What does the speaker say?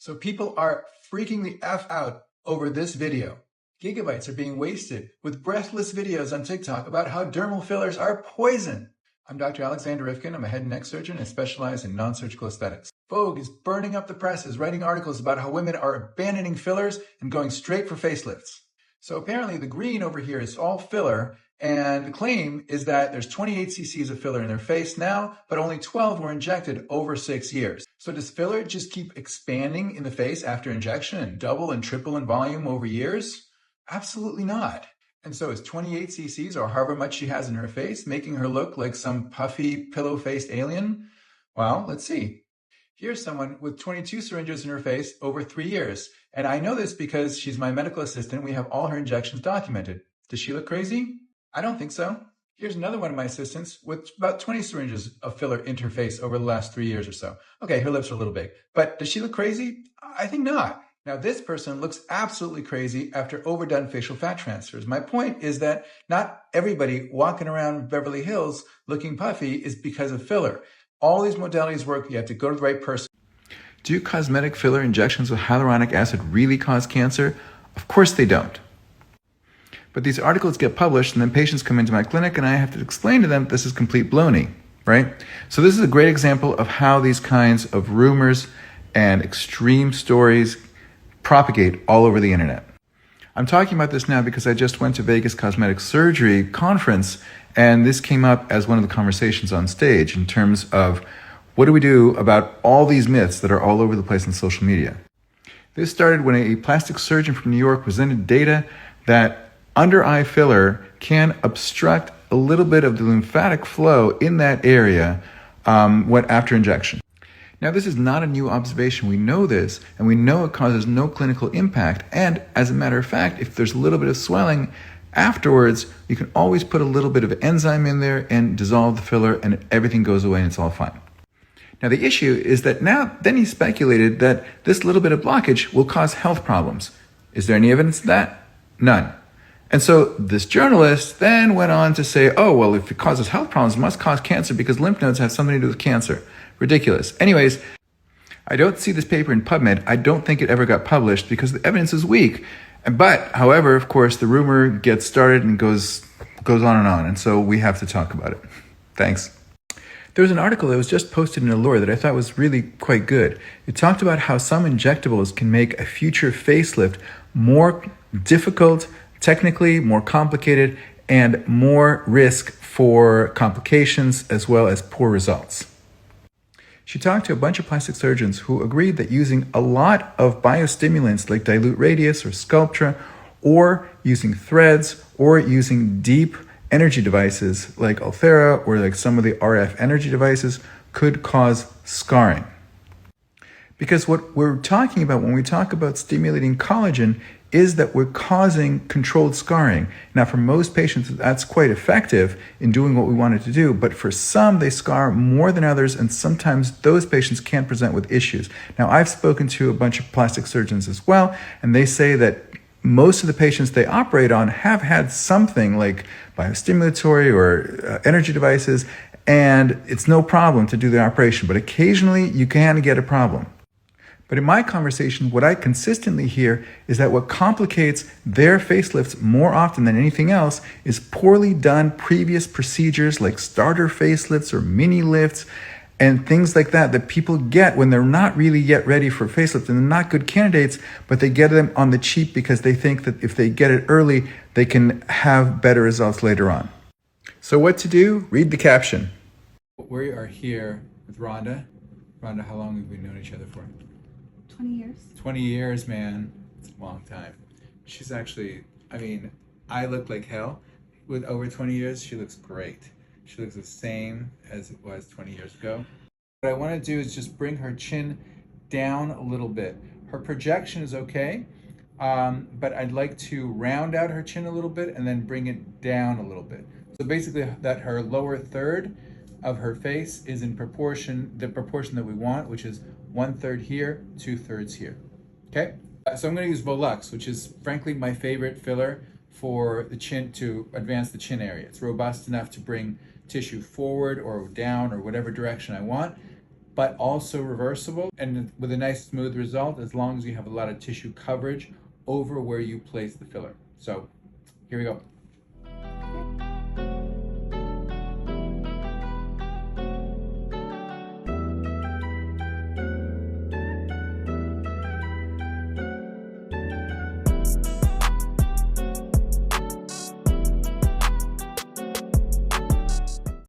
So people are freaking the F out over this video. Gigabytes are being wasted with breathless videos on TikTok about how dermal fillers are poison. I'm Dr. Alexander Rifkin. I'm a head and neck surgeon and specialize in non-surgical aesthetics. Vogue is burning up the presses, writing articles about how women are abandoning fillers and going straight for facelifts. So apparently the green over here is all filler, and the claim is that there's 28 cc's of filler in their face now, but only 12 were injected over 6 years. So does filler just keep expanding in the face after injection and double and triple in volume over years? Absolutely not. And so is 28 cc's, or however much she has in her face, making her look like some puffy, pillow-faced alien? Well, let's see. Here's someone with 22 syringes in her face over 3 years. And I know this because she's my medical assistant. We have all her injections documented. Does she look crazy? I don't think so. Here's another one of my assistants with about 20 syringes of filler in her face over the last 3 years or so. Okay, her lips are a little big. But does she look crazy? I think not. Now, this person looks absolutely crazy after overdone facial fat transfers. My point is that not everybody walking around Beverly Hills looking puffy is because of filler. All these modalities work. You have to go to the right person. Do cosmetic filler injections with hyaluronic acid really cause cancer? Of course they don't. But these articles get published and then patients come into my clinic and I have to explain to them this is complete baloney, right? So this is a great example of how these kinds of rumors and extreme stories propagate all over the internet. I'm talking about this now because I just went to Vegas Cosmetic Surgery Conference and this came up as one of the conversations on stage in terms of what do we do about all these myths that are all over the place on social media. This started when a plastic surgeon from New York presented data that under eye filler can obstruct a little bit of the lymphatic flow in that area after injection. Now, this is not a new observation. We know this, and we know it causes no clinical impact. And as a matter of fact, if there's a little bit of swelling afterwards, you can always put a little bit of enzyme in there and dissolve the filler, and everything goes away and it's all fine. Now, the issue is that then he speculated that this little bit of blockage will cause health problems. Is there any evidence of that? None. And so this journalist then went on to say, oh, well, if it causes health problems, it must cause cancer because lymph nodes have something to do with cancer. Ridiculous. Anyways, I don't see this paper in PubMed. I don't think it ever got published because the evidence is weak. But, however, of course, the rumor gets started and goes on and on. And so we have to talk about it. Thanks. There was an article that was just posted in Allure that I thought was really quite good. It talked about how some injectables can make a future facelift more difficult, technically more complicated, and more risk for complications as well as poor results. She talked to a bunch of plastic surgeons who agreed that using a lot of biostimulants like dilute radius or Sculptra, or using threads, or using deep energy devices like Ulthera or like some of the RF energy devices could cause scarring. Because what we're talking about when we talk about stimulating collagen is that we're causing controlled scarring. Now, for most patients, that's quite effective in doing what we wanted to do, but for some, they scar more than others, and sometimes those patients can't present with issues. Now, I've spoken to a bunch of plastic surgeons as well, and they say that most of the patients they operate on have had something like biostimulatory or energy devices, and it's no problem to do the operation, but occasionally you can get a problem. But in my conversation, what I consistently hear is that what complicates their facelifts more often than anything else is poorly done previous procedures like starter facelifts or mini lifts and things like that people get when they're not really yet ready for facelift and they're not good candidates, but they get them on the cheap because they think that if they get it early, they can have better results later on. So what to do? Read the caption. We are here with Rhonda. Rhonda, how long have we known each other for? 20 years. 20 years, man. It's a long time. She's actually, I look like hell. With over 20 years, she looks great. She looks the same as it was 20 years ago. What I want to do is just bring her chin down a little bit. Her projection is okay, but I'd like to round out her chin a little bit and then bring it down a little bit. So basically that her lower third of her face is in proportion, the proportion that we want, which is 1/3 here, 2/3 here. Okay? So I'm going to use Volux, which is frankly my favorite filler for the chin, to advance the chin area. It's robust enough to bring tissue forward or down or whatever direction I want, but also reversible and with a nice smooth result as long as you have a lot of tissue coverage over where you place the filler. So here we go.